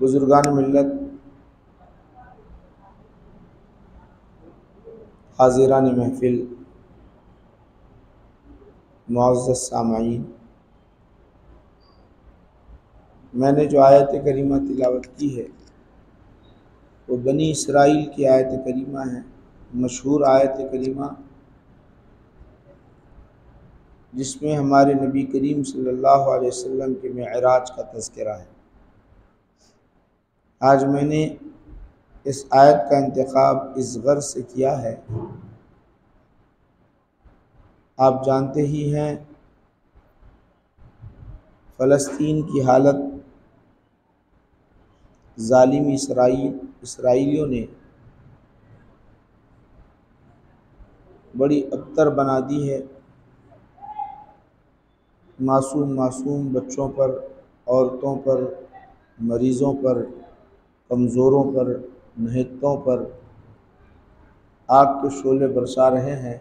बुजुर्गान मिल्लत हाजिरान महफिल मुअज़्ज़ज़ सामाईन मैंने जो आयत करीमा तिलावत की है वो बनी इसराइल की आयत करीमा है मशहूर आयत करीमा जिसमें हमारे नबी करीम सल्लल्लाहु अलैहि वसल्लम के मेअराज का तज़किरा है। आज मैंने इस आयत का इंतखाब इस गर्ज से किया है, आप जानते ही हैं फ़लस्तीन की हालत ज़ालिम इसराइलियों ने बड़ी अबतर बना दी है। मासूम बच्चों पर, औरतों पर, मरीज़ों पर, कमज़ोरों पर, नहत्तों पर आग के शोले बरसा रहे हैं।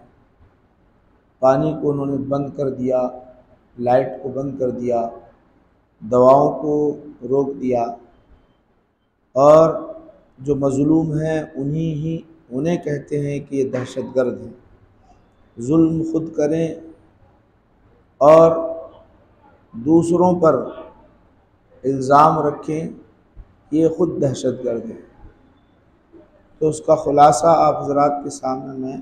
पानी को उन्होंने बंद कर दिया, लाइट को बंद कर दिया, दवाओं को रोक दिया और जो मज़लूम हैं उन्हें कहते हैं कि ये दहशतगर्द हैं। जुल्म खुद करें और दूसरों पर इल्ज़ाम रखें, ये ख़ुद दहशतगर्द है। तो उसका ख़ुलासा आप हज़रात के सामने मैं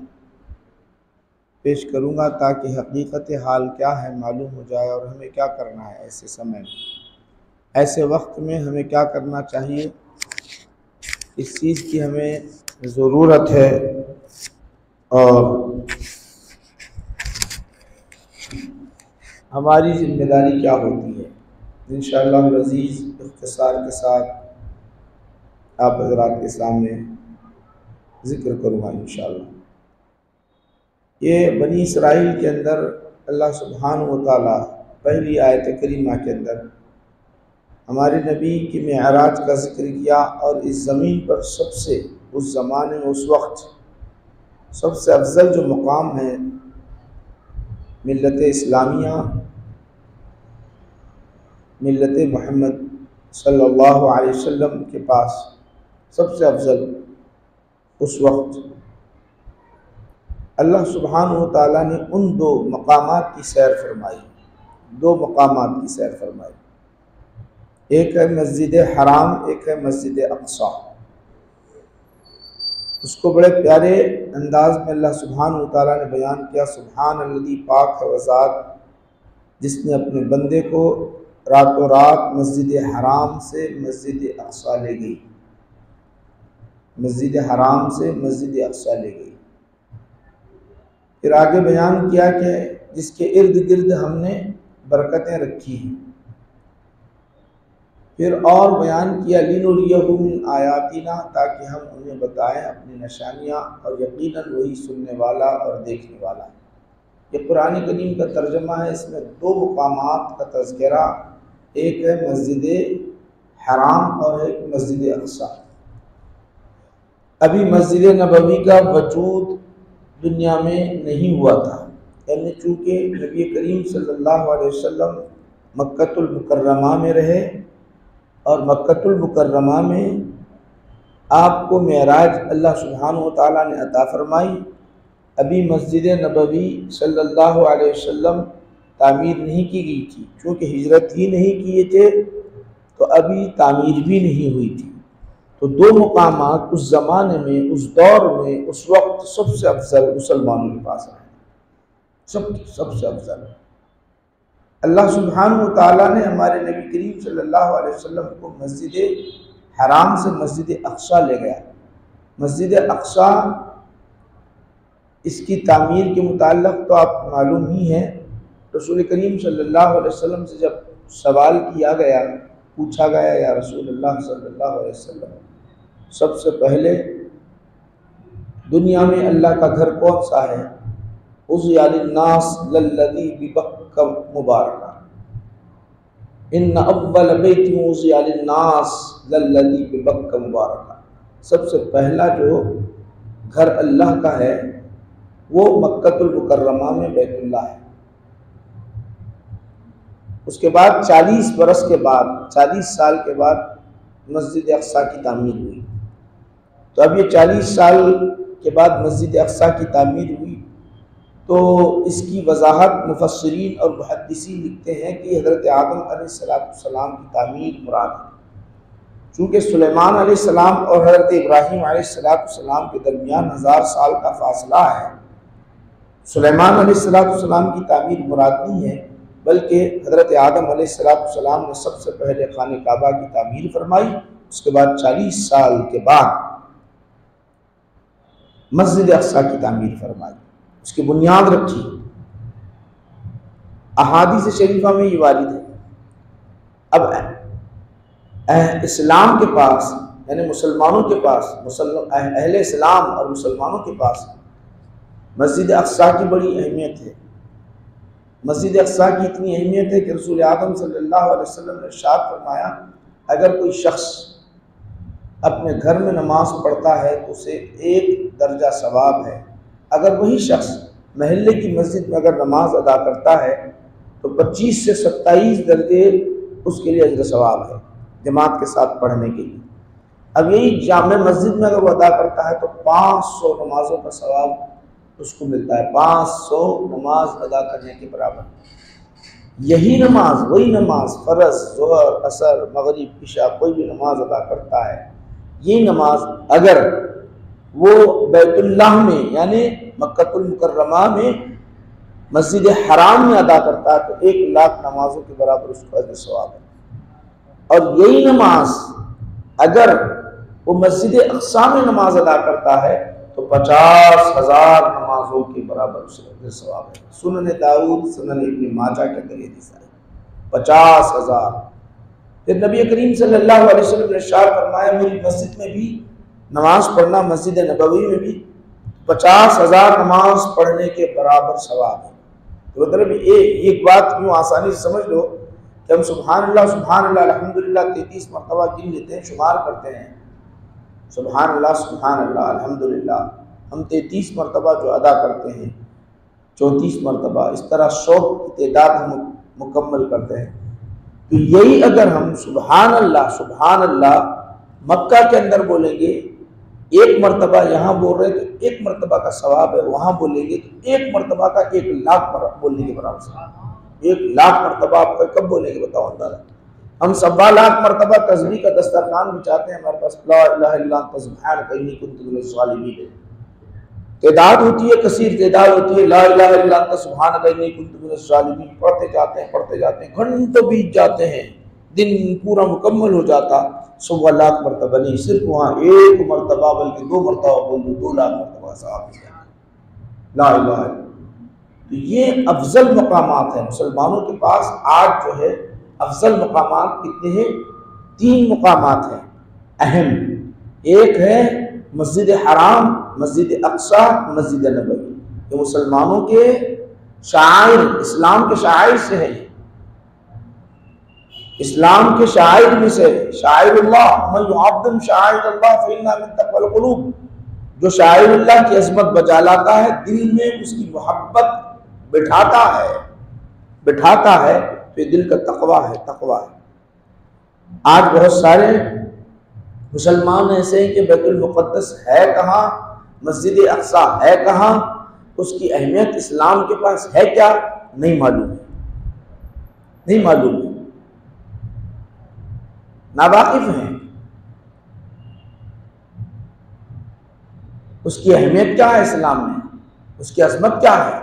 पेश करूँगा ताकि हकीकत हाल क्या है मालूम हो जाए और हमें क्या करना है ऐसे समय में, ऐसे वक्त में हमें क्या करना चाहिए। इस चीज़ की हमें ज़रूरत है और हमारी ज़िम्मेदारी क्या होती है। इंशाअल्लाह अज़ीज़ इख्तिसार के साथ आप हज़रात के सामने ज़िक्र करूँगा इंशाअल्लाह। ये बनी इसराइल के अंदर अल्लाह सुब्हानहू व तआला पहली आयत करीमा के अंदर हमारे नबी के मेअराज का ज़िक्र किया और इस ज़मीन पर सबसे उस ज़माने में उस वक्त सबसे अफजल जो मुकाम है मिल्लत इस्लामिया, मिल्लत मोहम्मद सल्लल्लाहु अलैहि वसल्लम के पास सबसे अफजल उस वक्त अल्लाह सुब्हानहू व तआला ने उन दो मकामात की सैर फरमाई। एक है मस्जिद हराम, एक है मस्जिद अक़सा। उसको बड़े प्यारे अंदाज में अल्लाह सुब्हानहू व तआला ने बयान किया। सुब्हान अल्लज़ी, पाक है वह ज़ात जिसने अपने बंदे को रातों रात मस्जिद हराम से मस्जिद अक़सा ले गई। मस्जिद हराम से मस्जिद अक़सा ले गई। फिर आगे बयान किया कि जिसके इर्द गिर्द हमने बरकतें रखी हैं। फिर और बयान किया लिनुरियहु मिन आयातिना, ताकि हम उन्हें बताएं अपनी निशानियाँ, और यकीनन वही सुनने वाला और देखने वाला है। ये कुरान करीम का तर्जमा है। इसमें दो मुकामात का तज़किरा, एक है मस्जिद हराम और एक मस्जिद अक़सा। अभी मस्जिद नबवी का वजूद दुनिया में नहीं हुआ था, यानी चूँकि नबी करीम सल्लल्लाहु अलैहि वसल्लम मक्कतुल मुकर्रमा में रहे और मक्कतुल मुकर्रमा में आपको मेराज अल्लाह सुब्हानहु व तआला ने अता फरमाई। अभी मस्जिद नबवी सल्लल्लाहु अलैहि वसल्लम तामीर नहीं की गई थी, क्योंकि हिजरत ही नहीं किए थे तो अभी तामीर भी नहीं हुई थी। तो दो मुकामात उस ज़माने में, उस दौर में, उस वक्त सबसे अफजल मुसलमानों के पास रहे, सबसे अफजल। अल्लाह सुब्हानहु व तआला ने हमारे नबी करीम सल्लल्लाहु अलैहि वसल्लम को मस्जिद हराम से मस्जिद अक़सा ले गया। मस्जिद अक़सा, इसकी तामीर के मुताल्लिक़ तो आपको मालूम ही है। रसूल करीम सल्लल्लाहु अलैहि वसल्लम से जब सवाल किया गया, पूछा गया, या रसूलुल्लाह सल्लल्लाहु अलैहि वसल्लम, सबसे पहले दुनिया में अल्लाह का घर कौन सा है? उज़िया लिन्नास लल्लज़ी बिबक्का मुबारका, इन्ना अव्वल बैतिन उज़िया लिन्नास लल्लज़ी बिबक्का मुबारका। सबसे पहला जो घर अल्लाह का है वो मक्कतुल मुकर्रमा में बैतुल्लाह है। उसके बाद 40 बरस के बाद, 40 साल के बाद मस्जिद अक़सा की तामीर हुई। तो अब ये 40 साल के बाद मस्जिद अक़सा की तामीर हुई, तो इसकी वजाहत मुफस्सिरीन और मुहद्दिसीन लिखते हैं कि हज़रत आदम अलैहिस्सलाम की तामीर मुराद है। चूँकि सुलेमान अलैहिस्सलाम और हज़रत इब्राहीम अलैहिस्सलाम के दरमियान 1000 साल का फासला है। सुलेमान अलैहिस्सलाम की तामीर मुराद नहीं है, बल्कि हज़रत आदम अलैहिस्सलाम ने सबसे पहले खाने काबा की तामीर फरमाई। उसके बाद 40 साल के बाद मस्जिद अक़सा की तामीर फरमाई, उसकी बुनियाद रखी। अहादीस शरीफा में ये वारिद है। अब इस्लाम के पास, यानी मुसलमानों के पास, अहले इस्लाम और मुसलमानों के पास मस्जिद अक़सा की बड़ी अहमियत है। मस्जिद अक़सा की इतनी अहमियत है कि रसूल आदम सल्लल्लाहु अलैहि वसल्लम ने इरशाद फरमाया, अगर कोई शख्स अपने घर में नमाज पढ़ता है तो उसे 1 दर्जा सवाब है। अगर वही शख्स महल्ले की मस्जिद में अगर नमाज अदा करता है तो 25 से 27 दर्जे उसके लिए अजर सवाब है जमात के साथ पढ़ने के लिए। अब यही जामे मस्जिद में अगर वो अदा करता है तो 500 नमाजों का सवाब उसको मिलता है, 500 नमाज अदा करने के बराबर। यही नमाज, वही नमाज, फ़र्ज़, ज़ोहर, असर, मगरिब, इशा, कोई भी नमाज अदा करता है, ये नमाज अगर वो बैतुल्लाह में यानी मक्कतुल मुकर्रमा में मस्जिद हराम में अदा करता है तो 1 लाख नमाजों के बराबर उसको अजर सवाब है। और यही नमाज अगर वो मस्जिद अक़सा में नमाज अदा करता है तो 50,000 नमाजों के बराबर उसको सवाब है। सुनन दाऊद, सुनन इब्न माजा के अंदर ये हदीस है, 50,000। फिर नबी करीम सल्लल्लाहु अलैहि वसल्लम ने इरशाद फरमाया, मेरी मस्जिद में भी नमाज पढ़ना, मस्जिद नबवी में भी 50,000 नमाज पढ़ने के बराबर सवाब है। तो मतलब एक बात यूँ आसानी से समझ लो कि हम सुभान अल्लाह अल्हम्दुलिल्लाह 33 मरतबा गिन लेते हैं, शुमार करते हैं, सुभान अल्लाह अल्हम्दुलिल्लाह हम 33 मरतबा जो अदा करते हैं, 34 मरतबा, इस तरह 100 की तादाद हम मुकम्मल करते हैं। तो यही अगर हम सुभान अल्लाह मक्का के अंदर बोलेंगे, 1 मरतबा यहाँ बोल रहे हैं तो 1 मरतबा का सवाब है, वहाँ बोलेंगे तो 1 मरतबा का 1 लाख बोलने के बराबर सवाब। 1 लाख मरतबा आप कब बोलेंगे बताओ अंदाजा। हम 1.25 लाख मरतबा तस्बीह का दस्तरखान बिछाते हैं, हमारे पास ला इलाहा इल्ला अंत सुब्हानक इन्नी कुन्तु मिनज़ ज़ालिमीन तादाद होती है, कसीर तादाद होती है, ला इलाहा इल्ला अंत सुब्हानक इन्नी कुन्तु मिनज़ ज़ालिमीन पढ़ते जाते हैं, घंटों बीत जाते हैं, दिन पूरा मुकम्मल हो जाता। 1.25 लाख मरतबा नहीं, सिर्फ वहाँ 1 मरतबा बल्कि 2 मरतबा बोल दो, 2 लाख मरतबा सवाब मिल जाता। ला इलाहा इल्ला तो ये अफजल मकामात है मुसलमानों के पास आज जो है। अफजल मकामात कितने हैं? 3 मकामात हैं अहम। एक है मस्जिद हराम, मस्जिद अक्सा, मस्जिद नबवी। ये मुसलमानों के शाइर, इस्लाम के शाइर से है। इस्लाम के शाइर में से शाइरुल्लाह मन युअज़्ज़िम शाइरल्लाह फइन्नहा मिन तक़वल क़ुलूब। जो शाइरुल्लाह की अज़मत बजा लाता है, दिल में उसकी मोहब्बत बिठाता है तो ये दिल का तक़वा है, तक़वा है। आज बहुत सारे मुसलमान ऐसे हैं कि बैतुल मुक़द्दस है कहाँ, मस्जिद अक़सा है कहाँ, उसकी अहमियत इस्लाम के पास है क्या, नहीं मालूम है, नहीं मालूम है, नावाकिफ हैं। उसकी अहमियत क्या है इस्लाम में, उसकी अज़मत क्या है।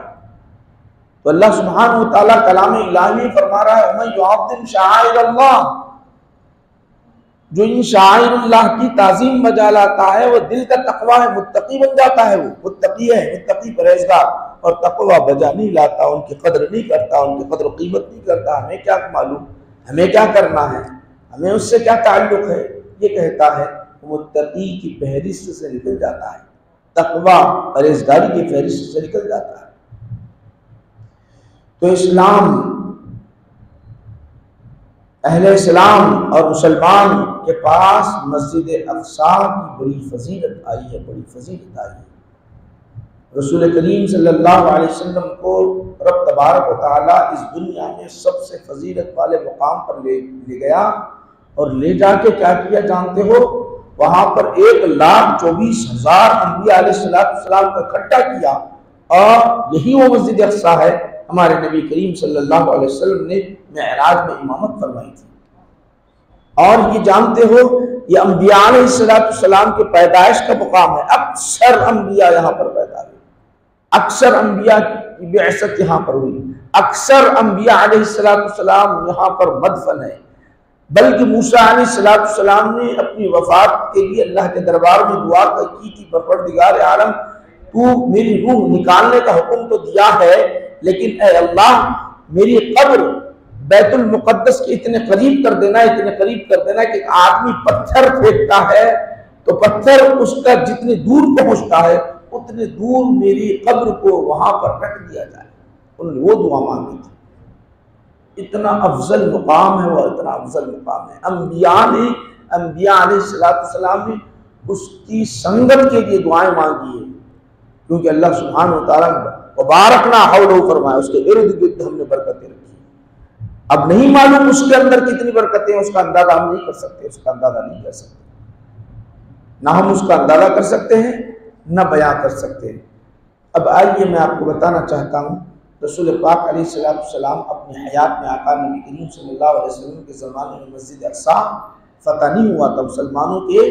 तो अल्लाह सुब्हानहु व तआला कलाम इलाही में फरमा रहा है वमन युअज़्ज़िम शाइरल्लाह, जो इन शाइरुल्लाह की ताज़ीम बजा लाता है वो दिल का तक़वा है, मुत्तकी बन जाता है। वो मुत्तकी है, मुत्तकी परहेज़गार, और तक़वा बजा नहीं लाता, उनकी कदर नहीं करता, उनकी कदर कीमत नहीं करता। हमें क्या मालूम, हमें क्या करना है, हमें उससे क्या ताल्लुक़ है, ये कहता है मुत्तकी की फहरिस्त से निकल जाता है, तक़वा परहेज़गारी की फहरिस्त से निकल जाता है। तो इस्लाम, अहले इस्लाम और मुसलमान के पास मस्जिद अक़सा की बड़ी फजीलत आई है, बड़ी फजीलत आई है। रसूल करीम सल्लल्लाहु अलैहि वसल्लम को रब तबारक व तआला इस दुनिया में सबसे फजीलत वाले मुकाम पर ले गया, और ले जाके क्या किया जानते हो? वहाँ पर 1,24,000 अंबिया अलैहिस्सलाम को इकट्ठा किया, और यही वो मस्जिद अक़सा है हमारे नबी करीम सल्लल्लाहु अलैहि वसल्लम ने मेराज में इमामत फरमाई थी। और ये जानते हो ये अंबिया अलैहिस्सलाम के पैदाइश का मुकाम है। अक्सर अंबिया यहाँ पर पैदा हुए, अक्सर अंबिया की बिअसत यहाँ पर हुई, अक्सर अंबिया अलैहिस्सलाम यहाँ पर मदफन है। बल्कि मूसा अलैहिस्सलाम ने अपनी वफात के लिए अल्लाह के दरबार में दुआ की थी, परवरदिगार आलम तू मेरी रूह निकालने का हुक्म तो दिया है, लेकिन ऐ अल्लाह मेरी कब्र बैतुल मुक़द्दस के इतने करीब कर देना, इतने करीब कर देना कि आदमी पत्थर फेंकता है तो पत्थर उसका जितने दूर पहुंचता है उतने दूर मेरी कब्र को वहां पर रख दिया जाए। उन्होंने वो दुआ मांगी थी। इतना अफजल मुकाम है वो, इतना अफजल मुकाम है। अंबिया अलैहिस्सलाम ने उसकी संगत के लिए दुआएं मांगी है, क्योंकि अल्लाह सुब्हानहु व तआला मुबारकना हौलहु फरमाया, उसके इर्द गिर्द हमने बरकतें रखी। अब नहीं मालूम उसके अंदर कितनी बरकतें हैं, उसका अंदाजा हम नहीं कर सकते, उसका अंदाजा नहीं कर सकते, ना हम उसका अंदाजा कर सकते हैं न बयां कर सकते हैं। अब आइए मैं आपको बताना चाहता हूँ, रसूल पाक अलैहिस्सलाम अपनी हयात में आका नबी करीम सल्लल्लाहु अलैहि वसल्लम के ज़माने में मस्जिद अक़सा फतह नहीं हुआ था, मुसलमानों के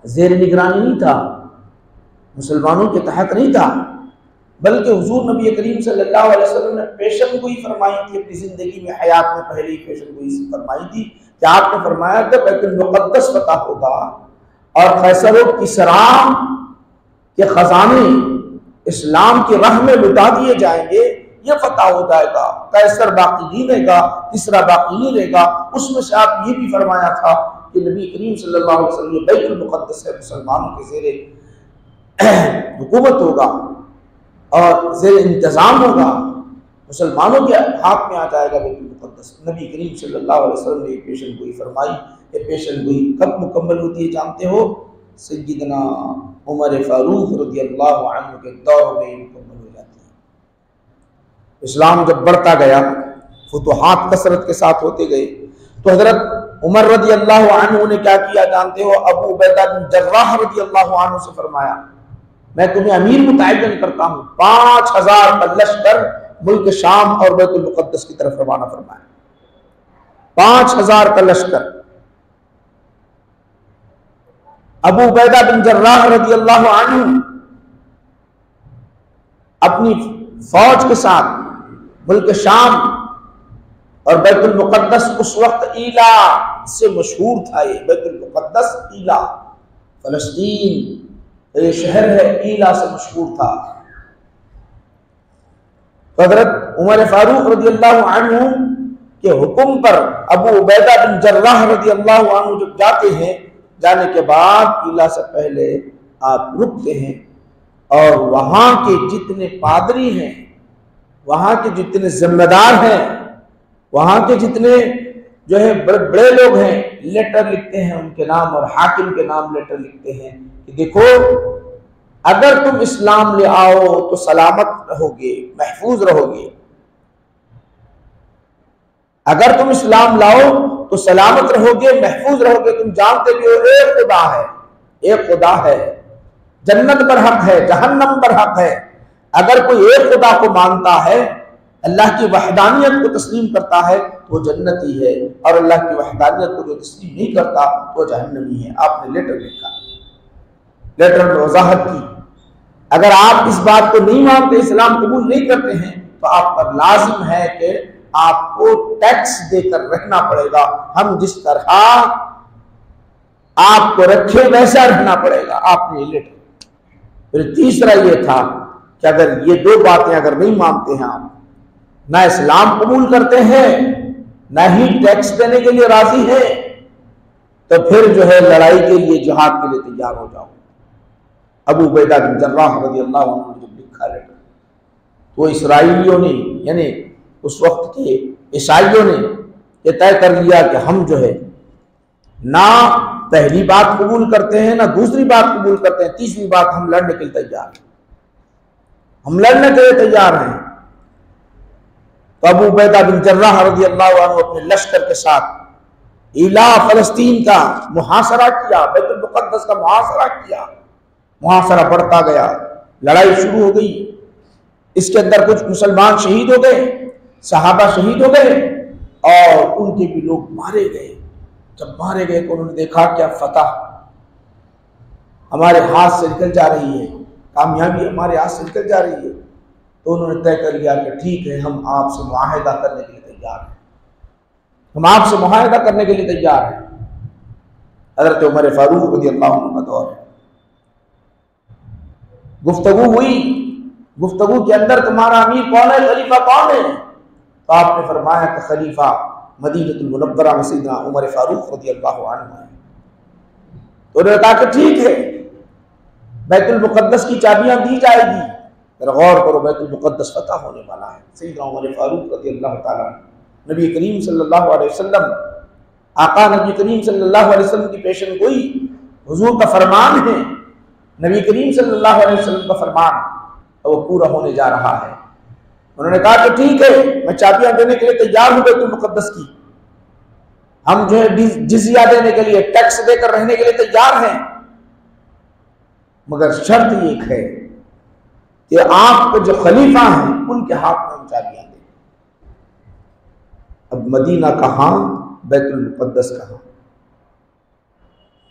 ज़ेर निगरानी नहीं था, मुसलमानों के तहत नहीं था, बल्कि हुजूर नबी करीम सल्लल्लाहु अलैहि वसल्लम ने पेशन गोई फरमाई थी अपनी ज़िंदगी में, हयात में पहले ही पेशन गोई फरमाई थी कि आपने फरमाया कि बैतुल मुक़द्दस फतह होगा और कैसर व किसरा के खजाने इस्लाम की राह में लुटा दिए जाएंगे, ये फतह हो जाएगा। कैसर बाकी नहीं रहेगा, किसरा बाकी नहीं रहेगा। उसमें से आप ये भी फरमाया था कि नबी करीम सल्लल्लाहु अलैहि वसल्लम बैतुल मुक़द्दस है, मुसलमानों के ज़ेरे हुकूमत होगा और ज़ेर इंतज़ाम होगा, मुसलमानों के हाथ में आ जाएगा बैतुल मुक़द्दस। नबी करीम सल्लल्लाहु अलैहि वसल्लम ने पेशन गोई फरमाई। ये पेशन गोई कब मुकम्मल होती है जानते हो? सय्यदना उमर फारूक रज़ियल्लाहु अन्हु के दौर में मुकम्मल हो जाती है। इस्लाम जब बढ़ता गया, फुतुहात कसरत के साथ होते गए, तो हज़रत उमर रज़ियल्लाहु अन्हु ने क्या किया जानते हो? अबू उबैदा बिन जर्राह रज़ियल्लाहु अन्हु से फरमाया मैं तुम्हें अमीर मुतय्यन करता हूँ, 5000 का लश्कर मुल्क शाम और बैतुल मुक़द्दस की तरफ रवाना फरमाया। 5000 का लश्कर। अबू उबैदा बिन जर्राह रज़ियल्लाहु अन्हु अपनी फौज के साथ मुल्क शाम और बैतुल मुक़द्दस, उस वक्त ईला से मशहूर था ये बैतुल मुक़द्दस, ईला फ़लस्तीन ये शहर है, ईला से मशहूर था। तो हजरत उमर फारूक रज़ियल्लाहु अन्हु के हुक्म पर अबू उबैदा बिन जर्राह रज़ियल्लाहु अन्हु जब जाते हैं, जाने के बाद किला से पहले आप रुकते हैं और वहां के जितने पादरी हैं, वहां के जितने जिम्मेदार हैं, वहां के जितने जो है बड़े बड़े लोग हैं, लेटर लिखते हैं उनके नाम और हाकिम के नाम लेटर लिखते हैं कि देखो अगर तुम इस्लाम ले आओ तो सलामत रहोगे, महफूज रहोगे, अगर तुम इस्लाम लाओ तो सलामत रहोगे, महफूज रहोगे। तुम जानते भी हो एक खुदा है, एक खुदा है, जन्नत पर हक है, जहन्नम पर हक है। अगर कोई एक खुदा को मानता है, अल्लाह की वहदानियत को तस्लीम करता है तो वो जन्नती है, और अल्लाह की वहदानियत को जो तस्लीम नहीं करता तो जहन्नमी है। आपने लेटर लिखा, लेटर में वजाहत की। अगर आप इस बात को नहीं मानते, इस्लाम कबूल नहीं करते हैं, तो आप पर लाजिम है कि आपको टैक्स देकर रहना पड़ेगा। हम जिस तरह आपको रखे वैसा रहना पड़ेगा। आपने ये लेटर। फिर तीसरा ये था कि अगर ये दो बातें अगर नहीं मानते हैं, आप ना इस्लाम कबूल करते हैं, ना ही टैक्स देने के लिए राजी है, तो फिर जो है लड़ाई के लिए, जिहाद के लिए तैयार हो जाओ। अबू उबैदा बिन जर्राह रज़ियल्लाहु अन्हु ने जब लिखा लेटर, तो इसराइलियों ने, यानी उस वक्त के ईसाइयों ने ये तय कर लिया कि हम जो है ना पहली बात कबूल करते हैं, ना दूसरी बात कबूल करते हैं, तीसरी बात हम लड़ने के लिए तैयार हैं, हम लड़ने के लिए तैयार हैं। तो अबू उबैदा बिन जर्राह रज़ियल्लाहु अन्हु अपने लश्कर के साथ इला फलस्तीन का मुहासरा किया, बैतुल मुक़द्दस का मुहासरा किया। मुहासरा बढ़ता गया, लड़ाई शुरू हो गई। इसके अंदर कुछ मुसलमान शहीद हो गए, सहाबा शहीद हो गए, और उनके भी लोग मारे गए। जब मारे गए तो उन्होंने देखा क्या फतह हमारे हाथ से निकल जा रही है, कामयाबी हमारे हाथ से निकल जा रही है। तो उन्होंने तय कर लिया कि ठीक है, हम आपसे मुआहिदा करने के लिए तैयार हैं, हम आपसे मुआहिदा करने के लिए तैयार हैं। हज़रत उमर फारूक रज़ियल्लाहु अन्हु का दौर है। गुफ्तगू हुई, गुफ्तगू के अंदर तुम्हारा अमीर कौन है, खलीफा कौन है? तो आपने फरमाया कि खलीफा मदीनतुल मुनव्वरा में सैयदना उमर फारूक रज़ियल्लाहु अन्हु है। तो उन्होंने कहा कि ठीक है, बैतुल मुक़द्दस की चाबियां दी जाएगी। गौर करो, बैतुल मुक़द्दस फतह होने वाला है। सैयदना उमर फारूक रज़ियल्लाहु ताला नबी करीम सल्लल्लाहु अलैहि वसल्लम, आका नबी करीम सल्लल्लाहु अलैहि वसल्लम की पेशन गोई, हुजूर का फरमान है, नबी करीम सल्लल्लाहु अलैहि वसल्लम का फरमान, तो वो पूरा होने जा रहा है। उन्होंने कहा कि ठीक है, मैं चाबियां देने के लिए तैयार हूं बैतुल मुक़द्दस की, हम जो है जिज़िया देने के लिए, टैक्स देकर रहने के लिए तैयार हैं, मगर शर्त एक है कि आपके जो खलीफा हैं उनके हाथ में हम चाबियां दें। अब मदीना कहाँ, बैतुल मुक़द्दस कहाँ,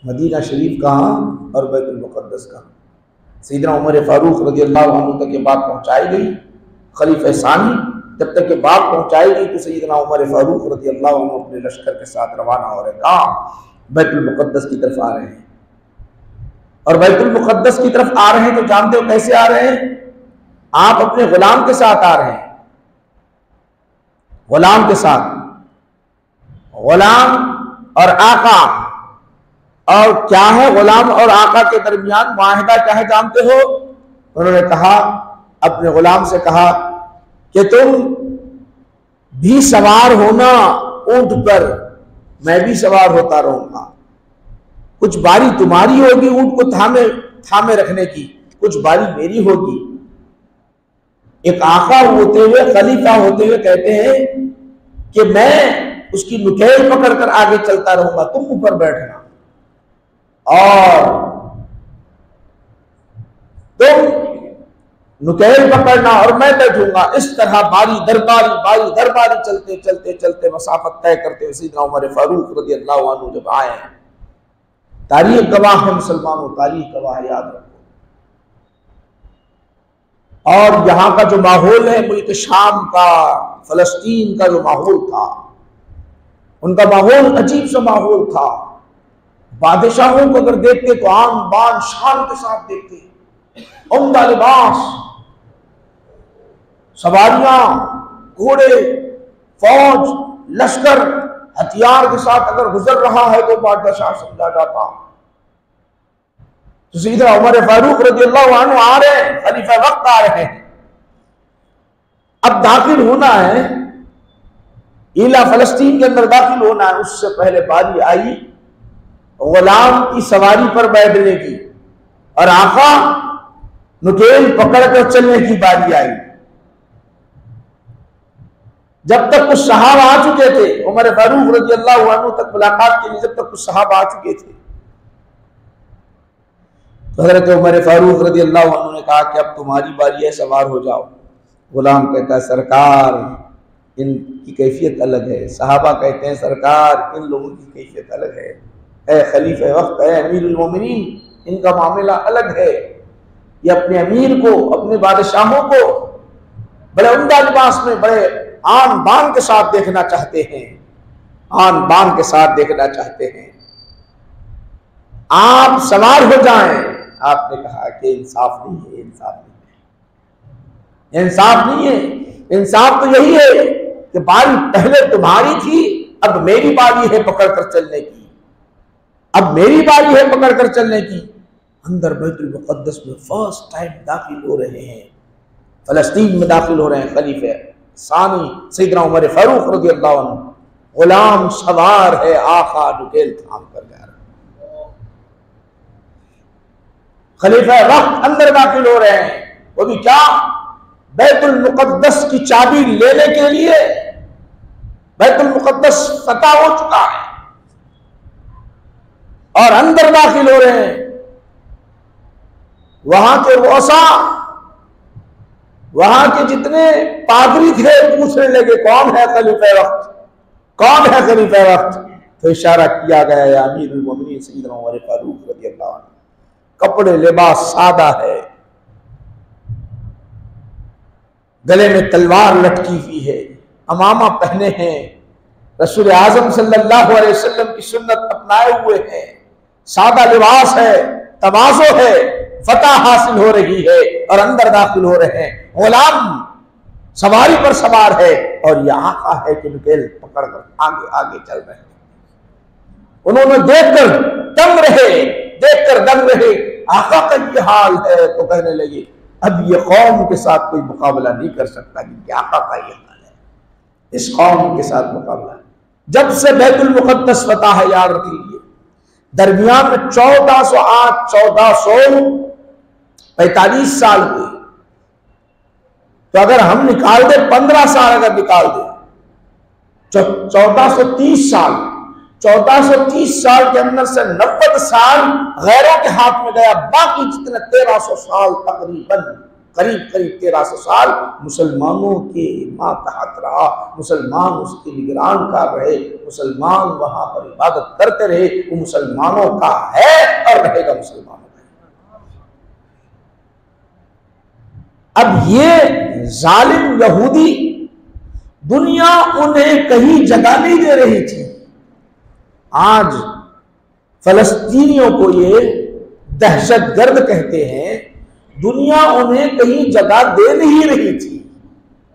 मदीना शरीफ कहाँ और बैतुल मुक़द्दस कहाँ? सैयदना उमर फारूक रज़ियल्लाहु अन्हु तक ये बात पहुंचाई गई। खलीफा सानी जब तक ये बात पहुंचाई गई तो सैयदना उमर फारूक रज़ियल्लाहु अन्हु अपने लश्कर के साथ रवाना हो रहे, कहाँ? बैतुल मुक़द्दस की तरफ आ रहे हैं। और बैतुल मुक़द्दस की तरफ आ रहे हैं तो जानते हो कैसे आ रहे हैं? आप अपने गुलाम के साथ आ रहे हैं, गुलाम के साथ। गुलाम और आका, और क्या है गुलाम और आका के दरमियान मुआहिदा क्या है जानते हो? उन्होंने कहा, अपने गुलाम से कहा कि तुम भी सवार होना ऊंट पर, मैं भी सवार होता रहूंगा। कुछ बारी तुम्हारी होगी ऊंट को थामे थामे रखने की, कुछ बारी मेरी होगी। एक आका होते हुए, खलीफा होते हुए कहते हैं कि मैं उसकी नुकेल पकड़कर आगे चलता रहूंगा, तुम ऊपर बैठना और तुम नुकेल पकड़ना और मैं बैठूंगा। इस तरह बारी दरबारी चलते चलते चलते मसाफत तय करते हुए सैयदना उमर फारूक रज़ियल्लाहु अन्हु जब आए हैं। तारीख गवाह है मुसलमानों, तारीख गवाह, याद रखो। और यहाँ का जो माहौल है, मुल्क शाम का, फलस्तीन का जो माहौल था, उनका माहौल अजीब सा माहौल था। बादशाहों को अगर देखते तो आन बान शान के साथ देखते, उम्दा लिबास, सवारियां, घोड़े, फौज, लश्कर, हथियार के साथ अगर गुजर रहा है तो बादशाह समझा जाता। तो सीधा उमर फारूक रज़ियल्लाहु अन्हु आ रहे हैं, खलीफा वक्त आ रहे हैं। अब दाखिल होना है, इला फलस्तीन के अंदर दाखिल होना है। उससे पहले बारी आई गुलाम की सवारी पर बैठने की और आका नुकेल पकड़कर चलने की बारी आई। जब तक कुछ सहाबा आ चुके थे, उमर फारूक रज़ियल्लाहु अन्हु तक मुलाकात के लिए जब तक कुछ सहाबा आ चुके थे, तो हज़रत उमर फारूक रज़ियल्लाहु अन्हु ने कहा कि अब तुम्हारी बारी है, सवार हो जाओ। गुलाम कहता है सरकार इनकी कैफियत अलग है। सहाबा कहते हैं सरकार इन लोगों की कैफियत अलग है। ए खलीफे वक्त, ए अमीरुल मोमिनीन, इनका मामला अलग है। ये अपने अमीर को, अपने बादशाहों को बड़े उम्दा लिबास में, बड़े आन बान के साथ देखना चाहते हैं, आन बान के साथ देखना चाहते हैं। आप सवार हो जाएं। आपने कहा कि इंसाफ नहीं है, इंसाफ नहीं है, इंसाफ नहीं है। इंसाफ तो यही है कि बारी पहले तुम्हारी थी, अब मेरी बारी है पकड़कर चलने की, अब मेरी बारी है पकड़कर चलने की। अंदर बैतुल मुक़द्दस में फर्स्ट टाइम दाखिल हो रहे हैं, फलस्तीन में दाखिल हो रहे हैं खलीफे सानी सैयदना उमर फारूक रज़ियल्लाहु अन्हु। गुलाम सवार है, आका नुकेल थाम कर जा रहा है। खलीफा वक्त अंदर दाखिल हो रहे हैं, वो भी क्या, बैतुल मुक़द्दस की चाबी लेने के लिए। बैतुल मुक़द्दस फतह हो चुका है और अंदर दाखिल हो रहे हैं। वहां के रोसा, वहां के जितने पादरी थे पूछने लगे कौन है खलीफा वक्त, कौन है खलीफा वक्त। तो इशारा किया गया या अमीरुल मोमिनीन सैयदना उमर फारूक रज़ियल्लाहु अन्हु। कपड़े लिबास सादा है, गले में तलवार लटकी हुई है, अमामा पहने हैं, रसूल आजम सल्लल्लाहु अलैहि वसल्लम की सुन्नत अपनाए हुए हैं, सादा लिबास है, तवाज़ो है, फतह हासिल हो रही है और अंदर दाखिल हो रहे हैं। गुलाम सवारी पर सवार है और यह आका है कि नुकेल पकड़कर आगे आगे चल रहे हैं। उन्होंने देखकर दंग रहे, देखकर दंग रहे, आका का ये हाल है। तो कहने लगे अब ये कौम के साथ कोई मुकाबला नहीं कर सकता, क्योंकि आका का ये हाल है, इस कौम के साथ मुकाबला। जब से बैतुल मुक़द्दस फतह है, याद रख लीजिए, दरमियान में 1408 1445 साल हुए। तो अगर हम निकाल दे 15 साल, अगर निकाल दे 1430 साल, 1430 साल के अंदर से 90 साल गैरों के हाथ में गया। बाकी जितने 1300 साल तकरीबन, करीब करीब 1300 साल मुसलमानों के मातहत रहा, मुसलमान उसकी निगरान कर रहे, मुसलमान वहां पर इबादत करते रहे। वो मुसलमानों का है और रहेगा मुसलमानों का। अब ये जालिम यहूदी, दुनिया उन्हें कहीं जगह नहीं दे रही थी। आज फलस्तीनियों को ये दहशतगर्द कहते हैं, दुनिया उन्हें कहीं जगह दे नहीं रही थी।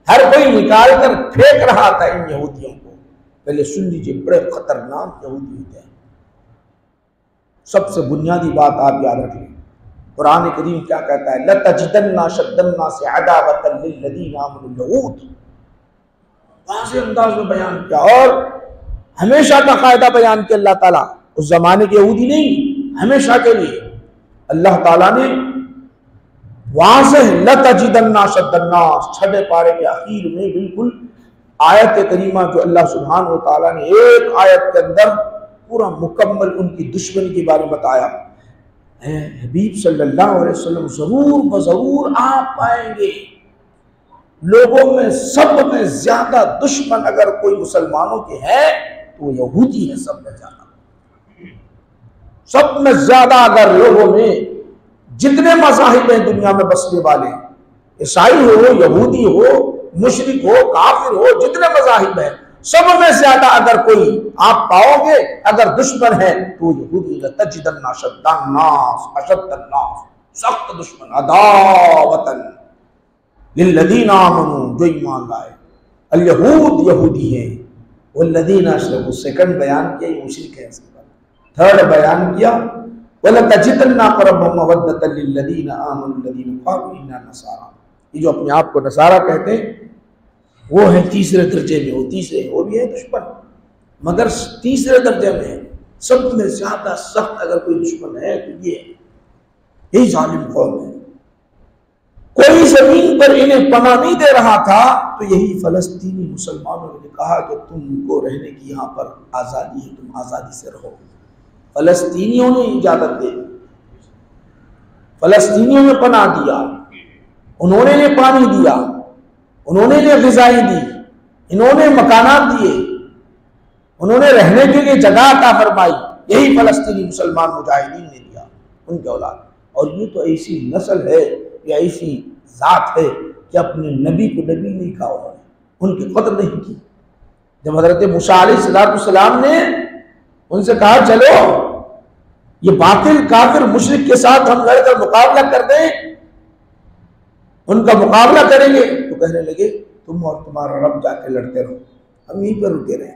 हर कोई निकाल कर फेंक रहा था इन यहूदियों को। पहले सुन लीजिए, बड़े खतरनाक यहूदी होते हैं। सबसे बुनियादी बात आप याद रखें, कुरान करीम क्या कहता है, लतजिदन्ना शद्दन्ना से अदावतन लिल्लज़ीना आमनुल यहूद। वाज़ेह अंदाज में बयान किया और हमेशा का कायदा बयान किया अल्लाह ताला। उस जमाने के यहूदी नहीं, हमेशा के लिए अल्लाह ताला ने वाज़ेह लतजिदन्ना शद्दन्नास, छठे पारे के आखिर में बिल्कुल आयत करीमा जो अल्लाह सुब्हानहु व तआला ने एक आयत के अंदर पूरा मुकम्मल उनकी दुश्मनी के बारे में बताया। हबीब सल्लल्लाहु अलैहि वसल्लम जरूर बजरूर आप पाएंगे लोगों में सब में ज्यादा दुश्मन अगर कोई मुसलमानों के है तो यहूदी है। सब में ज्यादा, सब में ज्यादा अगर लोगों में जितने मज़ाहिब हैं दुनिया में बसने वाले, ईसाई हो, यहूदी हो, मुशरिक हो, काफिर हो, जितने मज़ाहिब हैं सब में ज्यादा अगर कोई आप पाओगे अगर दुश्मन है तो यहूदी। लतजिदन्ना अशद्दन्नास, अशद्दन्नास, सख्त दुश्मन, अदावतन लिल्लज़ीना आमनू, जो ईमान लाए, अल यहूद यहूदी हैं, वल्लज़ीना अशरकू, सेकंड बयान किया ये मुशरिक है, थर्ड बयान किया वलतजिदन्ना अक़रबहुम मवद्दतन लिल्लज़ीना आमनू लज़ीना क़ालू इन्ना नसारा, ये जो अपने आप को नसारा कहते हैं वो है तीसरे दर्जे में, वो तीसरे, वो भी है दुश्मन मगर तीसरे दर्जे में है। सब में ज्यादा सख्त अगर कोई दुश्मन है तो ये यही जालिम कौम है। कोई जमीन पर इन्हें पनाह नहीं दे रहा था तो यही फलस्तीनी मुसलमानों ने कहा कि तुमको रहने की यहाँ पर आज़ादी है, तुम आज़ादी से रहो। फलस्तीनियों ने इजाजत दे, फलस्तीनियों ने पनाह दिया, उन्होंने ने पानी दिया, उन्होंने ने ग़िज़ाएं दी, इन्होंने मकानात दिए, उन्होंने रहने के लिए जगह अता फरमाई, यही फलस्तीनी मुसलमान मुजाहिदीन ने दिया, उनके औलाद। और ये तो ऐसी नस्ल है या ऐसी जात है कि अपने नबी को नबी नहीं कहा उन्होंने, उनकी कदर नहीं की। जब हज़रत मूसा अलैहिस्सलाम ने उनसे कहा चलो ये बातिल काफिर मुशरिक के साथ हम लड़कर मुकाबला कर दें, उनका मुकाबला करेंगे, तो कहने लगे तुम और तुम्हारा रब जाके लड़ते रहो, हम यहीं पर रुके रहे।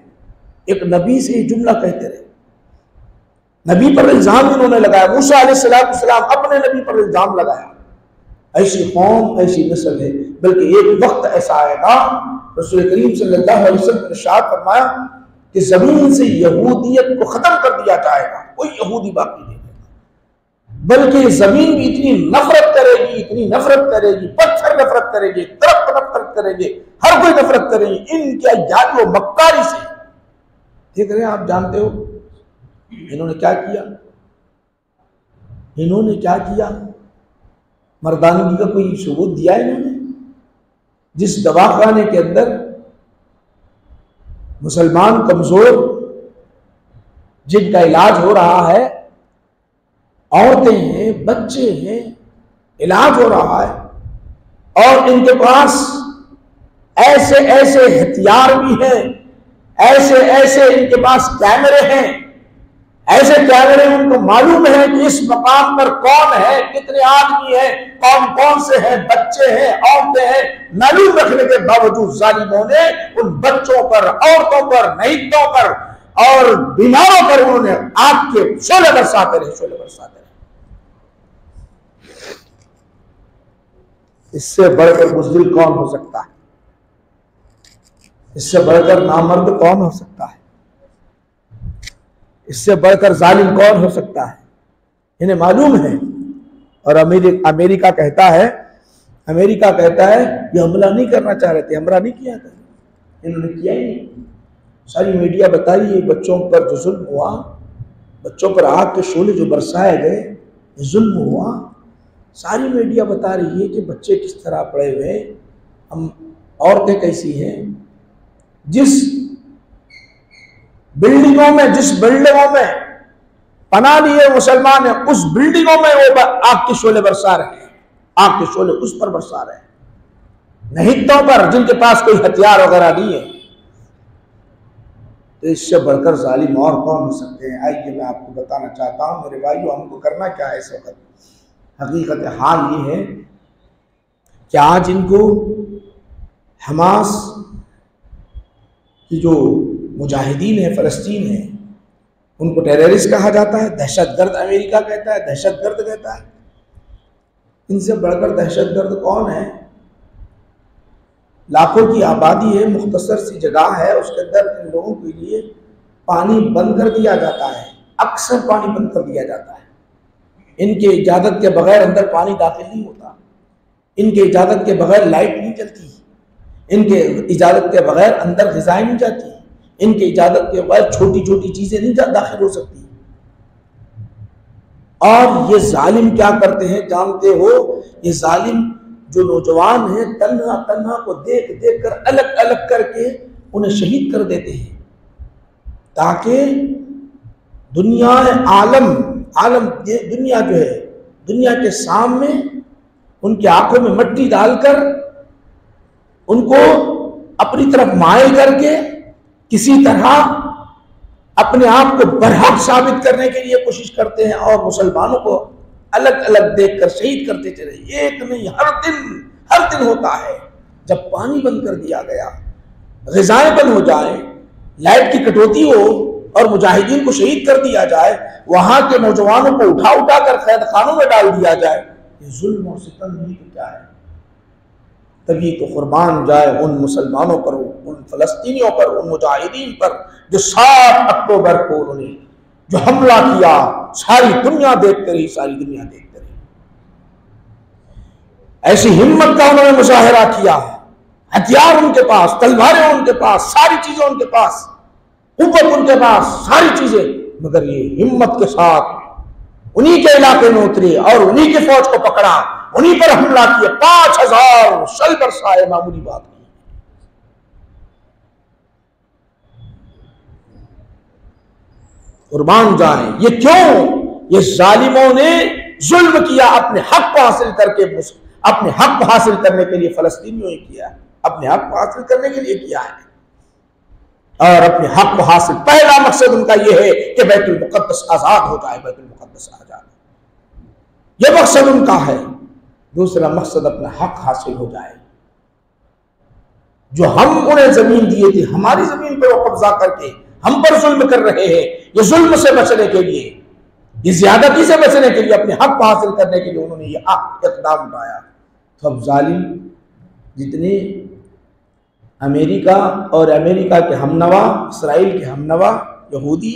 एक नबी से ये जुमला कहते रहे, नबी पर इल्जाम इन्होंने लगाया, मूसा अलैहिस्सलाम अपने नबी पर इल्जाम लगाया। ऐसी कौम ऐसी नस्ल है, बल्कि एक वक्त ऐसा आएगा, रसूल करीम सल्लल्लाहु अलैहि वसल्लम ने इरशाद फरमाया कि जमीन से यहूदियत को खत्म कर दिया जाएगा, कोई यहूदी बाकी नहीं रहेगा, बल्कि जमीन भी इतनी नफरत करेगी, इतनी नफरत करेगी, पत्थर नफरत करेंगे, दरख्त नफरत करेंगे, हर कोई नफरत करेंगे इनके जादू मक्कारी से। देख रहे हैं आप, जानते हो इन्होंने क्या किया, इन्होंने क्या किया, मर्दानगी का कोई सबूत दिया इन्होंने? जिस दवाखाने के अंदर मुसलमान कमजोर जिनका इलाज हो रहा है, औरतें हैं, बच्चे हैं, इलाज हो रहा है, और इनके पास ऐसे ऐसे हथियार भी हैं, ऐसे ऐसे इनके पास कैमरे हैं, ऐसे कैमरे उनको मालूम है कि इस मकाम पर कौन है, कितने आदमी हैं, कौन कौन से हैं, बच्चे हैं, औरतें हैं, मालूम रखने के बावजूद जालिमों ने उन बच्चों पर, औरतों पर, नहींतों पर और बीमारों पर उन्होंने आग के शोले बरसाते रहे, शोले बरसाते रहे। इससे बढ़कर बुज़दिल कौन हो सकता है? इससे बढ़कर नामर्द कौन हो सकता है? इससे बढ़कर जालिम कौन हो सकता है? इन्हें मालूम है। और अमेरिका कहता है ये हमला नहीं करना चाह रहे थे, हमला नहीं किया था, इन्होंने किया ही नहीं। सारी मीडिया बता रही है बच्चों पर जो जुल्म हुआ, बच्चों पर आग के शोले जो बरसाए गए, जुल्म हुआ, सारी मीडिया बता रही है कि बच्चे किस तरह पड़े हुए, हम औरतें कैसी हैं, जिस बिल्डिंगों में पनाह लिए मुसलमान है, उस बिल्डिंगों में वो आग के शोले बरसा रहे हैं, आग के शोले उस पर बरसा रहे हैं, नहींतों पर जिनके पास कोई हथियार वगैरह नहीं है। तो इससे बढ़कर जालिम और कौन हो सकते हैं? आइए मैं आपको बताना चाहता हूं मेरे भाइयों, हमको करना क्या है इस वक्त। हकीकत हाल ये है कि आज इनको हमास की जो मुजाहिदीन है, फलस्तीन है, उनको टेररिस्ट कहा जाता है, दहशतगर्द अमेरिका कहता है, दहशतगर्द कहता है। इनसे बढ़कर दहशतगर्द कौन है? लाखों की आबादी है, मुख्तसर सी जगह है, उसके अंदर इन लोगों के लिए पानी बंद कर दिया जाता है, अक्सर पानी बंद कर दिया जाता है। इनके इजाज़त के बगैर अंदर पानी दाखिल नहीं होता, इनके इजाज़त के बगैर लाइट नहीं चलती, इनके इजाज़त के बगैर अंदर ग़िज़ाएं नहीं जाती, इनके इजाज़त के बगैर छोटी छोटी चीज़ें नहीं दाखिल हो सकती। और ये जालिम क्या करते हैं जानते हो? ये जालिम जो नौजवान हैं, तन्हा तन्हा को देख देख कर अलग अलग करके उन्हें शहीद कर देते हैं, ताकि दुनिया आलम ये दुनिया जो है, दुनिया के सामने उनकी आंखों में मट्टी डालकर उनको अपनी तरफ मायल करके किसी तरह अपने आप को बरहक साबित करने के लिए कोशिश करते हैं, और मुसलमानों को अलग अलग देखकर शहीद करते चले। एक नहीं, हर दिन हर दिन होता है। जब पानी बंद कर दिया गया, ग़िज़ाएं बंद हो जाए, लाइट की कटौती हो और मुजाहिदीन को शहीद कर दिया जाए, वहां के नौजवानों को उठा उठा कर कैद खानों में डाल दिया जाए, ये जुल्म और सितम नहीं तो क्या है? तभी तो कुर्बान जाए उन मुसलमानों पर, उन फलस्तीनियों पर, उन मुजाहिदीन पर जो 7 अक्टूबर को उन्होंने जो हमला किया, सारी दुनिया देखते रही, सारी दुनिया देखते रही। ऐसी हिम्मत का उन्होंने मुजाहिरा किया, हथियार उनके पास, तलवारें उनके पास, सारी चीजें उनके पास, कुव्वत उनके पास, सारी चीजें, मगर ये हिम्मत के साथ उन्हीं के इलाके में उतरे और उन्हीं की फौज को पकड़ा, उन्हीं पर हमला किया, 5000 शल बरसाए, मामूली बात नहीं। कुर्बान जाए। ये क्यों? ये जालिमों ने जुल्म किया, अपने हक को हासिल करके, अपने हक को हासिल करने के लिए फलस्तीनियों ने किया, अपने हक को हासिल करने के लिए किया है। और अपने हक को हासिल, पहला मकसद उनका यह है कि बैतुल मुक़द्दस आजाद हो जाए, बैतुल मुक़द्दस आजाद, यह मकसद उनका है। दूसरा मकसद अपना हक हासिल हो जाए। जो हम उन्हें जमीन दिए थे, हमारी जमीन पर वो कब्जा करके हम पर जुल्म कर रहे हैं, ये जुल्म से बचने के लिए, ये ज्यादती से बचने के लिए, अपने हक को हासिल करने के लिए उन्होंने ये इक़दाम उठाया। तो अब जालिम जितने अमेरिका और अमेरिका के हमनवा, इसराइल के हमनवा यहूदी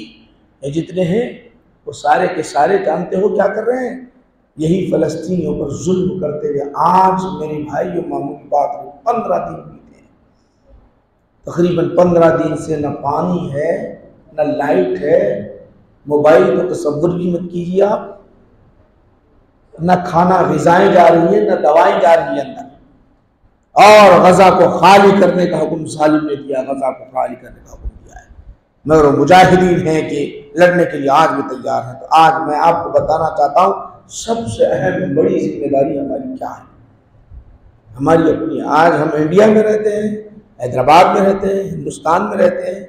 ये जितने हैं, वो सारे के सारे जानते हो क्या कर रहे हैं? यही फलस्तीनियों पर जुल्म करते हुए आज मेरे भाइयों, मामूली बात हो, 15 दिन बीते, तकरीबन 15 दिन से न पानी है, न लाइट है, मोबाइल को तसव्वुर भी मत कीजिए आप, न खाना, ग़िज़ाएं जा रही है, न दवाएं जा रही है अंदर। और गजा को खाली करने का हुक्म जालिम ने दिया, गजा को खाली करने का हुक्म दिया है, मगर वो मुजाहिदीन हैं कि लड़ने के लिए आज भी तैयार हैं। तो आज मैं आपको बताना चाहता हूँ सबसे अहम बड़ी जिम्मेदारी हमारी क्या है, हमारी अपनी। आज हम इंडिया में रहते हैं, हैदराबाद में रहते हैं, हिंदुस्तान में रहते हैं।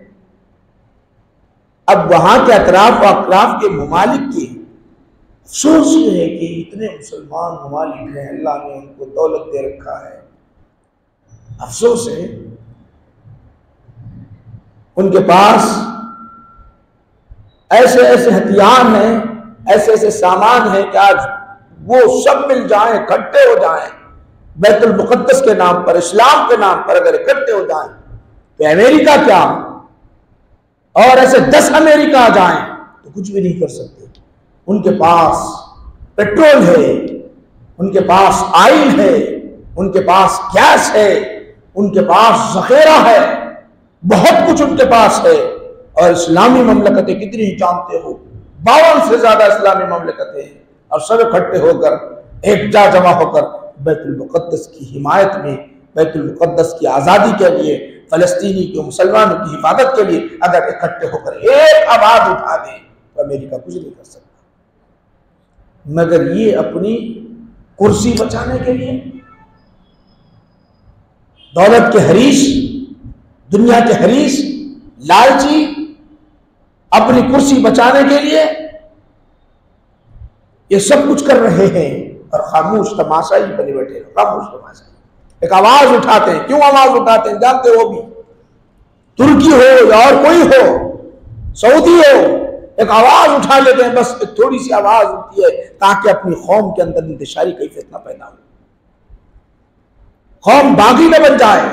अब वहां के अतराफ व अकराफ के ममालिक के अफसोस ये है कि इतने मुसलमान ममालिक हैं, अल्लाह ने उनको दौलत दे रखा है, अफसोस है उनके पास ऐसे ऐसे हथियार हैं, ऐसे ऐसे सामान हैं कि आज वो सब मिल जाएं, इकट्ठे हो जाएं, बैतुल मुक़द्दस के नाम पर, इस्लाम के नाम पर अगर इकट्ठे हो जाएं तो अमेरिका क्या, और ऐसे 10 अमेरिका आ जाएं तो कुछ भी नहीं कर सकते। उनके पास पेट्रोल है, उनके पास ऑयल है, उनके पास गैस है, उनके पास ज़ख़ीरा है, बहुत कुछ उनके पास है। और इस्लामी ममलकतें कितनी ही जानते हो, 52 से ज्यादा इस्लामी ममलकतें हैं, और सब इकट्ठे होकर एक जमा होकर बैतुल मुक़द्दस की हिमायत में, बैतुल मुक़द्दस की आज़ादी के लिए, फ़लस्तीनी के मुसलमानों की हिफाजत के लिए अगर इकट्ठे होकर एक आवाज़ उठा दें तो अमेरिका कुछ नहीं कर सकता। मगर ये अपनी कुर्सी बचाने के लिए, दौलत के हरीश, दुनिया के हरीश, लालची, अपनी कुर्सी बचाने के लिए ये सब कुछ कर रहे हैं और खामोश तमाशा ही बने बैठे, खामोश तमाशा। एक आवाज उठाते हैं, क्यों आवाज उठाते हैं जानते हो भी? तुर्की हो या और कोई हो, सऊदी हो, एक आवाज उठा लेते हैं, बस एक थोड़ी सी आवाज उठती है ताकि अपनी कौम के अंदर इंतशारी कैफियत ना पैदा हो, कौम बागी न बन जाए,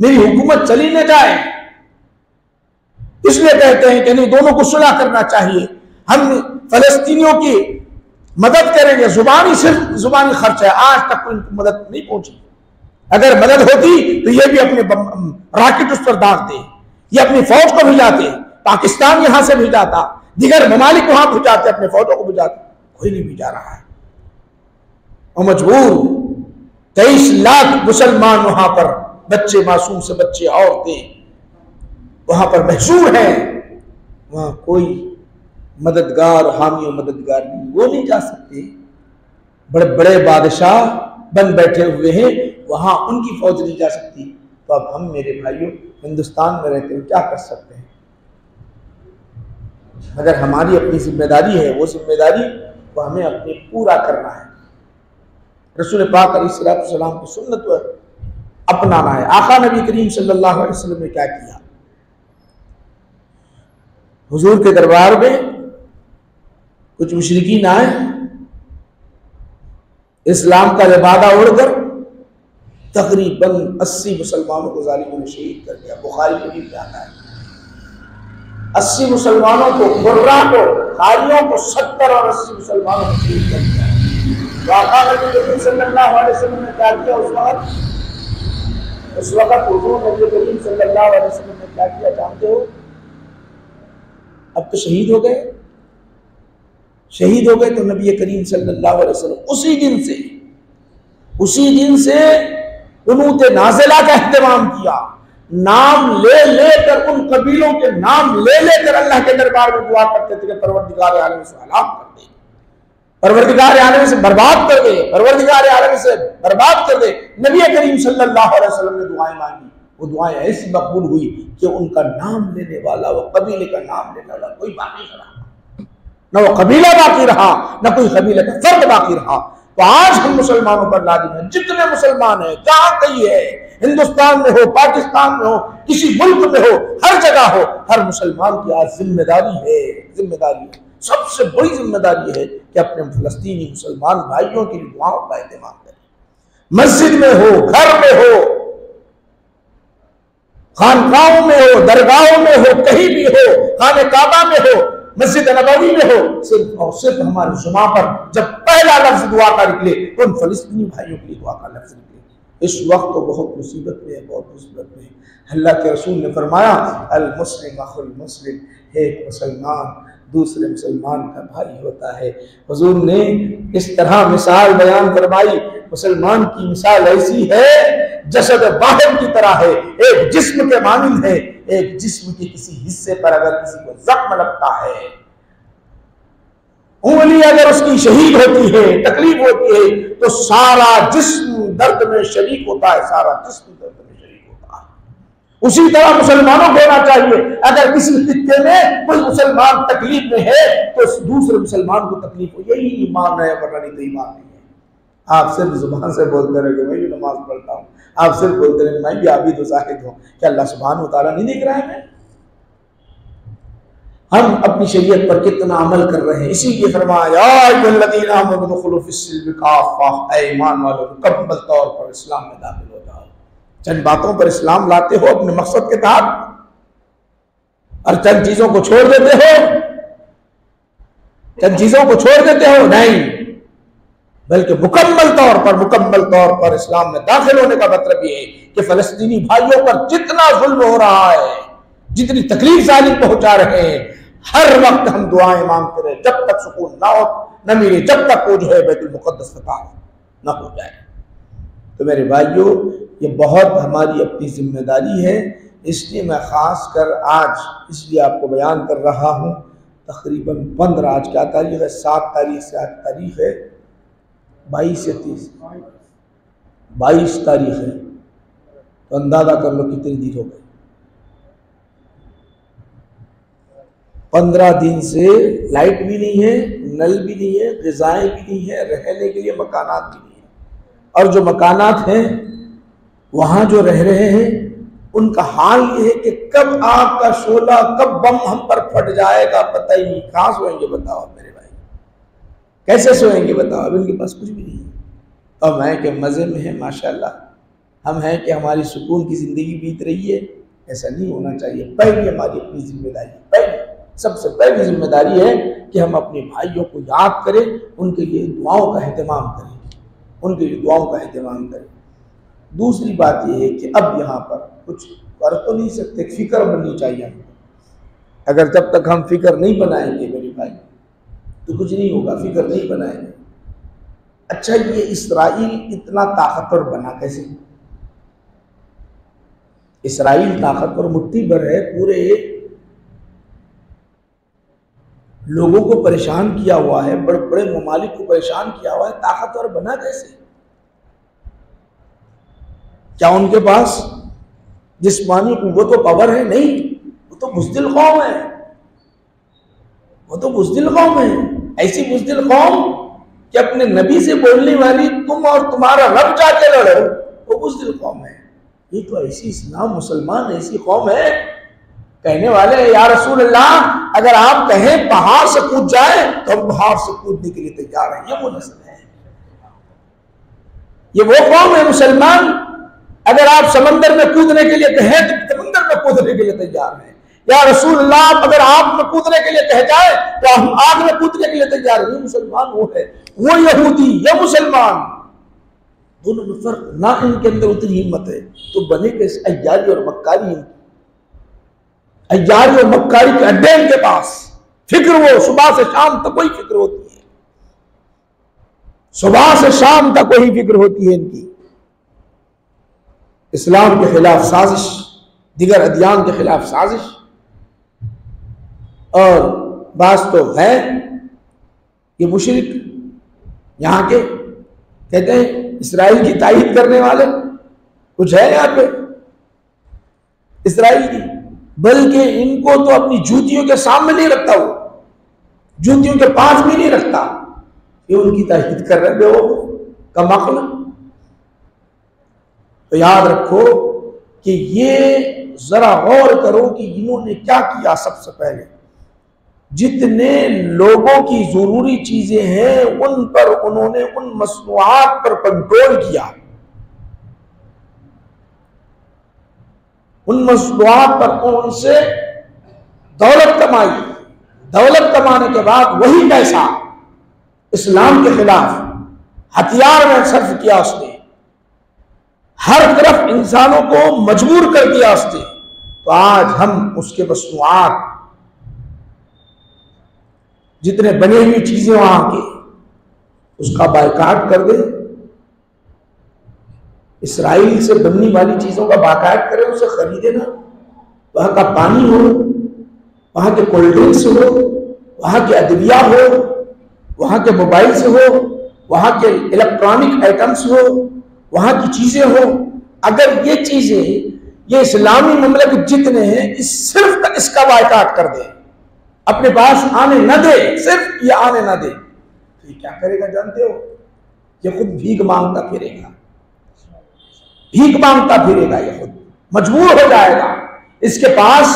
मेरी हुकूमत चली न जाए। इसलिए कहते हैं कि नहीं, दोनों को सुलह करना चाहिए, हम फलस्तीनियों की मदद करेंगे। जुबानी, सिर्फ जुबानी खर्च है, आज तक कोई मदद नहीं पहुंची। अगर मदद होती तो ये भी अपने रॉकेट उस पर दागते, ये अपनी फौज को भिजाते, पाकिस्तान यहां से भिजाता, दिगर ममालिक वहां भिजाते, अपने फौजों को भिजाते, कोई नहीं भिजा रहा है। और मजबूर 23 लाख मुसलमान वहां पर, बच्चे, मासूम से बच्चे, औरतें वहां पर महसूर हैं, वहां कोई मददगार, हामी और मददगार नहीं, वो नहीं जा सकते। बड़े बड़े बादशाह बन बैठे हुए हैं, वहां उनकी फौज नहीं जा सकती। तो अब हम मेरे भाइयों हिंदुस्तान में रहते हुए क्या कर सकते हैं? अगर हमारी अपनी जिम्मेदारी है, वो जिम्मेदारी को हमें अपनी पूरा करना है। रसूल पाक अलैहिस्सलाम की सुन्नत को अपनाना है। आका नबी करीम सल्लल्लाहु अलैहि वसल्लम ने क्या किया, हुजूर के दरबार में कुछ मुशरिकीन आए, इस्लाम का लिबादा उड़कर तकरीबन 80 मुसलमानों को जालिमों ने शहीद कर दिया। बुखारी शरीफ में आता है 80 मुसलमानों को, गुर्रा को, खारियों को 70 और 80 मुसलमानों को शहीद कर दिया। तो आका नबी करीम सल्लल्लाहु अलैहि वसल्लम ने क्या किया उस वक्त हुजूर नबी करीम सल्लल्लाहु अलैहि वसल्लम ने क्या किया जानते हो? अब तो शहीद हो गए, शहीद हो गए तो नबी करीम सल्लल्लाहु अलैहि वसल्लम उसी दिन से कुनूत नाज़िला का एहतमाम किया। नाम ले लेकर, उन कबीलों के नाम ले लेकर अल्लाह के दरबार में दुआ करते थे कि परवरदिगार आलम से हलाक कर दे, परवरदिगार आलम से बर्बाद कर दे, परवरदिगार आलम से बर्बाद कर दे। नबी करीम सल्लल्लाहु अलैहि वसल्लम ने दुआएं मांगी, वो दुआएं ऐसी मकबूल हुई कि उनका नाम लेने वाला, वो कबीले का नाम लेने वाला कोई बाकी न रहा, न वो कबीला बाकी रहा, न कोई कबीले का फर्द बाकी रहा। तो आज हम मुसलमानों पर लाजिम है, जितने मुसलमान हैं, जहां कहीं है, हिंदुस्तान में हो, पाकिस्तान में हो, किसी मुल्क में हो, हर जगह हो, हर मुसलमान की आज जिम्मेदारी है, सबसे बड़ी जिम्मेदारी है कि अपने फलस्तीनी मुसलमान भाइयों की दुआओं का एहतमाम करें। मस्जिद में हो, घर में हो, खानकाहों में हो, दरगाहों में हो, कहीं भी हो, खाने काबा में हो, मस्जिद नबवी में हो, सिर्फ और सिर्फ हमारे जुमा पर जब पहला लफ्ज दुआ का निकले तो उन फलस्तीनी भाइयों के लिए दुआ का लफ्ज निकले। इस वक्त तो बहुत मुसीबत में है, बहुत मुसीबत में है। अल्लाह के रसूल ने फरमाया अल मुस्लिम अखुल मुस्लिम, एक मुसलमान दूसरे मुसलमान का भाई होता है। हुजूर ने इस तरह मिसाल बयान फरमाई, मुसलमान की मिसाल ऐसी है जसद वाहिद की तरह है, एक जिस्म के मानिंद है। एक जिस्म के किसी हिस्से पर अगर किसी को जख्म लगता है, उंगली अगर उसकी शहीद होती है, तकलीफ होती है, तो सारा जिस्म दर्द में शरीक होता है, सारा जिस्म दर्द में शरीक होता है। उसी तरह मुसलमानों को होना चाहिए, अगर किसी खित्ते में कोई मुसलमान तकलीफ में है तो दूसरे मुसलमान को तकलीफ हो, यही ईमान है, वरना नहीं तो ईमान नहीं है। आप सिर्फ जुबान से बोलते रहे मैं भी नमाज पढ़ता हूँ, आप सिर्फ बोलते रहे मैं भी आबिद ज़ाहिद हूँ, क्या अल्लाह सुब्हानहू व तआला नहीं देख रहा है हमें? हम अपनी शरीयत पर कितना अमल कर रहे हैं। इसीलिए फरमाया ईमान वालों मुकम्मल तौर पर इस्लाम में दाखिल हो जाओ। चंद बातों पर इस्लाम लाते हो अपने मकसद के तहत और चंद चीजों को छोड़ देते हो, चंद चीजों को छोड़ देते हो, नहीं, बल्कि मुकम्मल तौर पर इस्लाम में दाखिल होने का मतलब ये है कि फलस्तीनी भाइयों पर जितना जुल्म हो रहा है, जितनी तकलीफ जालिम पहुंचा रहे हैं, हर वक्त हम दुआएं मांगते रहे जब तक सुकून ना हो, न मिले, जब तक वो जो है बैतुल मुक़द्दस फतह ना हो जाए। तो मेरे भाइयों, ये बहुत हमारी अपनी जिम्मेदारी है, इसलिए मैं खास कर आज इसलिए आपको बयान कर रहा हूँ। तकरीबन 15, आज क्या तारीख है, 7 तारीख से आज तारीख है 22 या 30, 22 तारीख है, तो अंदाजा कर लो कितनी दिन हो गए। 15 दिन से लाइट भी नहीं है, नल भी नहीं है, ग़िज़ाएं भी नहीं है, रहने के लिए मकानात भी नहीं है। और जो मकानात हैं वहाँ जो रह रहे हैं उनका हाल ये है कि कब आग का शोला, कब बम हम पर फट जाएगा पता ही नहीं। कहाँ सोएंगे बताओ मेरे भाई, कैसे सोएंगे बताओ? अब इनके पास कुछ भी नहीं है। अब है कि मज़े में है माशाल्लाह, हम हैं कि हमारी सुकून की ज़िंदगी बीत रही है, ऐसा नहीं होना चाहिए। पहली हमारी अपनी जिम्मेदारी, पहली सबसे पहली जिम्मेदारी है कि हम अपने भाइयों को याद करें, उनके लिए दुआओं का एहतमाम करें, उनके लिए दुआओं का एहतमाम करें। दूसरी बात यह है कि अब यहाँ पर कुछ कर तो नहीं सकते, फिक्र बननी चाहिए हमें। अगर जब तक हम फिक्र नहीं बनाएंगे मेरे भाई तो कुछ नहीं होगा, फिक्र नहीं बनाएंगे। अच्छा, ये इस्राइल इतना ताकतवर बना कैसे? इस्राइल ताकतवर मुट्ठी भर है, पूरे लोगों को परेशान किया हुआ है, बड़े बड़े ममालिक को परेशान किया हुआ है, ताकतवर बना कैसे? क्या उनके पास जिस्मानी कुव्वत व पावर है? नहीं, वो तो बुज़दिल कौम है, वो तो बुज़दिल कौम है। ऐसी बुज़दिल कौम कि अपने नबी से बोलने वाली तुम और तुम्हारा रब जाके लड़ो, वो बुज़दिल कौम है। ये तो ऐसी इस्लाम मुसलमान ऐसी कौम है, कहने वाले या रसूल अल्लाह, अगर आप कहें पहाड़ से कूद जाए तो हम पहाड़ से कूदने के लिए तैयार हैं। ये वो नस्ल है, ये वो कौम है मुसलमान। अगर आप समंदर में कूदने के लिए कहें तो समंदर में कूदने के लिए तैयार हैं। या रसूल अल्लाह, अगर आग में कूदने के लिए कह जाए तो हम आग में कूदने के लिए तैयार हैं। ये मुसलमान वो है, वो यहूदी या मुसलमान, दोनों में फर्क ना। इनके अंदर उतनी हिम्मत है तो बने कैसे अय्यारी और मक्कारी। अय्यारी और मक्कारी के अड्डे इनके पास, फिक्र वो सुबह से शाम तक वही फिक्र होती है, सुबह से शाम तक वही फिक्र होती है इनकी। इस्लाम के खिलाफ साजिश, दिगर अदियान के खिलाफ साजिश। और बात तो है ये मुशरिक यहां के कहते हैं इस्राइल की तायीद करने वाले कुछ है यहाँ पे इस्राइल की, बल्कि इनको तो अपनी जूतियों के सामने नहीं रखता, वो जूतियों के पास भी नहीं रखता। ये उनकी तायीद कर रहे हो कम अक्ल। तो याद रखो कि ये जरा गौर करो कि इन्होंने क्या किया। सबसे पहले जितने लोगों की जरूरी चीजें हैं उन पर उन्होंने उन मसनूआत पर कंट्रोल किया, उन मसनूआत पर उनसे दौलत कमाई। दौलत कमाने के बाद वही पैसा इस्लाम के खिलाफ हथियार में सर्फ किया उसने, हर तरफ इंसानों को मजबूर कर दिया उसने। तो आज हम उसके मसनूआत, जितने बनी हुई चीजें वहां के, उसका बायकाट कर दे। इसराइल से बनने वाली चीजों का बायकाट करें, उसे खरीदे ना। वहां का पानी हो, वहां के कोल्ड ड्रिंक्स हो, वहां के अदविया हो, वहां के मोबाइल से हो, वहां के इलेक्ट्रॉनिक आइटम्स हो, वहां की चीजें हो। अगर ये चीजें, ये इस्लामी मुमलकत जितने हैं, सिर्फ इसका बायकाट कर दे, अपने पास आने न दे, सिर्फ ये आने न दे, तो ये क्या करेगा जानते हो? ये खुद भीख मांगता फिरेगा, भीख मांगता फिरेगा, ये खुद मजबूर हो जाएगा। इसके पास,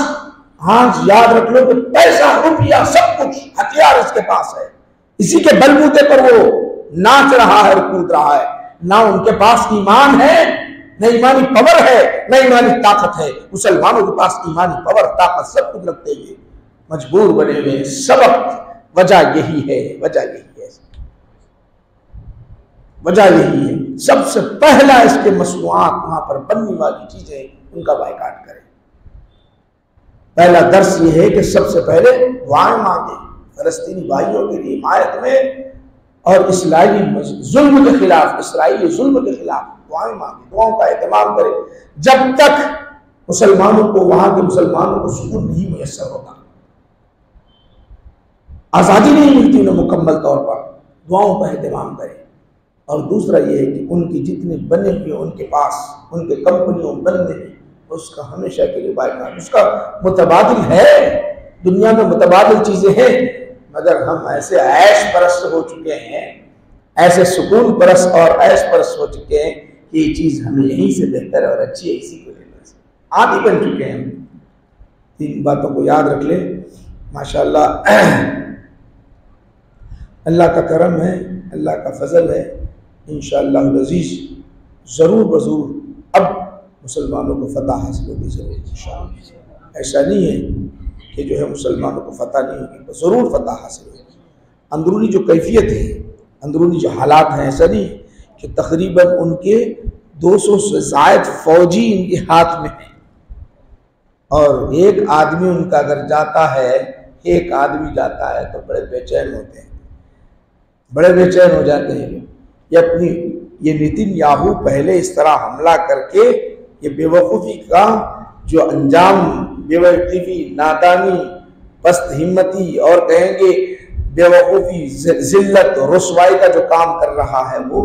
हाँ याद रख लो कि पैसा रुपया सब कुछ हथियार इसके पास है, इसी के बलबूते पर वो नाच रहा है और कूद रहा है। ना उनके पास ईमान है, न ईमानी पावर है, न ईमानी ताकत है। मुसलमानों के पास ईमानी पावर, ताकत सब कुछ रखते हुए मजबूर बने हुए। सबक वजह यही है, वजह यही है, वजह यही है। सबसे पहला इसके मसनूआत, वहां पर बनने वाली चीजें, उनका बायकाट करें। पहला दर्स ये है कि सबसे पहले दुआएं मांगे फलस्तीनी भाइयों की हिमायत में और इस्राइली जुल्म के खिलाफ, इसराइली जुल्म के खिलाफ दुआएं मांगे, दुआओं का एहतमाम करें। जब तक मुसलमानों को, वहां के मुसलमानों को सुकून नहीं मुयस्सर होता, आज़ादी नहीं मिलती उन्हें मुकम्मल तौर पर, दुआओं का एहतमाम करें। और दूसरा ये है कि उनकी जितने बने हुए उनके पास, उनके कंपनियों बनने हैं, उसका हमेशा के लिए बायकाट। उसका मुतबादिल है, दुनिया में मुतबादिल चीजें हैं, मगर हम ऐसे ऐश परस्त हो चुके हैं, ऐसे सुकून परस्त और ऐश परस्त हो चुके हैं कि ये चीज हमें यहीं से बेहतर और अच्छी है, इसी को लेना से आदि बन चुके हैं। तीन बातों को याद रख ले। माशाअल्लाह अल्लाह का करम है, अल्लाह का फजल है। इंशाअल्लाह अज़ीज़ ज़रूर बज़रूर अब मुसलमानों को फतह हासिल होगी, ज़रूर इंशाअल्लाह। ऐसा नहीं है कि जो है मुसलमानों को फतह नहीं होगी, तो ज़रूर फतह हासिल होगी। अंदरूनी जो कैफियत है, अंदरूनी जो हालात हैं, ऐसा नहीं कि तकरीबन उनके 200 से ज़ायद फौजी इनके हाथ में हैं और एक आदमी उनका अगर जाता है, एक आदमी जाता है तो बड़े बेचैन होते हैं, बड़े बेचैन हो जाते हैं। ये नेतन्याहू पहले इस तरह हमला करके ये बेवकूफ़ी का जो अंजाम, बेवकूफ़ी, नादानी, पस्त हिम्मती और कहेंगे बेवकूफ़ी, जिल्लत, रुसवाई का जो काम कर रहा है, वो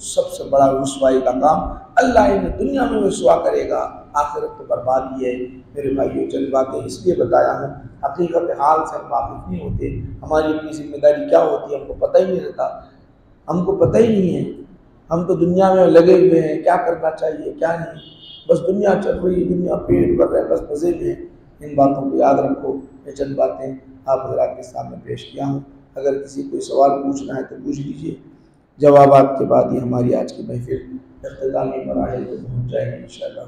सबसे बड़ा रुसवाई का काम अल्लाह इन्हें दुनिया में रुसवा करेगा, आखिरत तो बर्बादी है। मेरे भाइयों, चंद बातें इसलिए बताया हूँ, हकीकत हाल से हम वाकिफ नहीं होते, हमारी अपनी जिम्मेदारी क्या होती है हमको पता ही नहीं रहता। हमको पता ही नहीं है। हम तो दुनिया में लगे हुए हैं, क्या करना चाहिए क्या नहीं, बस दुनिया चल रही है, दुनिया पेट भर रहा है, बस मज़े में है। इन बातों को याद रखो। ये चंद बातें आप हज़रात के सामने पेश किया हूँ। अगर किसी कोई सवाल पूछना है तो पूछ लीजिए। जवाबात के बाद ही हमारी आज की महफिल इख्तितामी मराहिल को पहुँच जाएगी इंशाअल्लाह।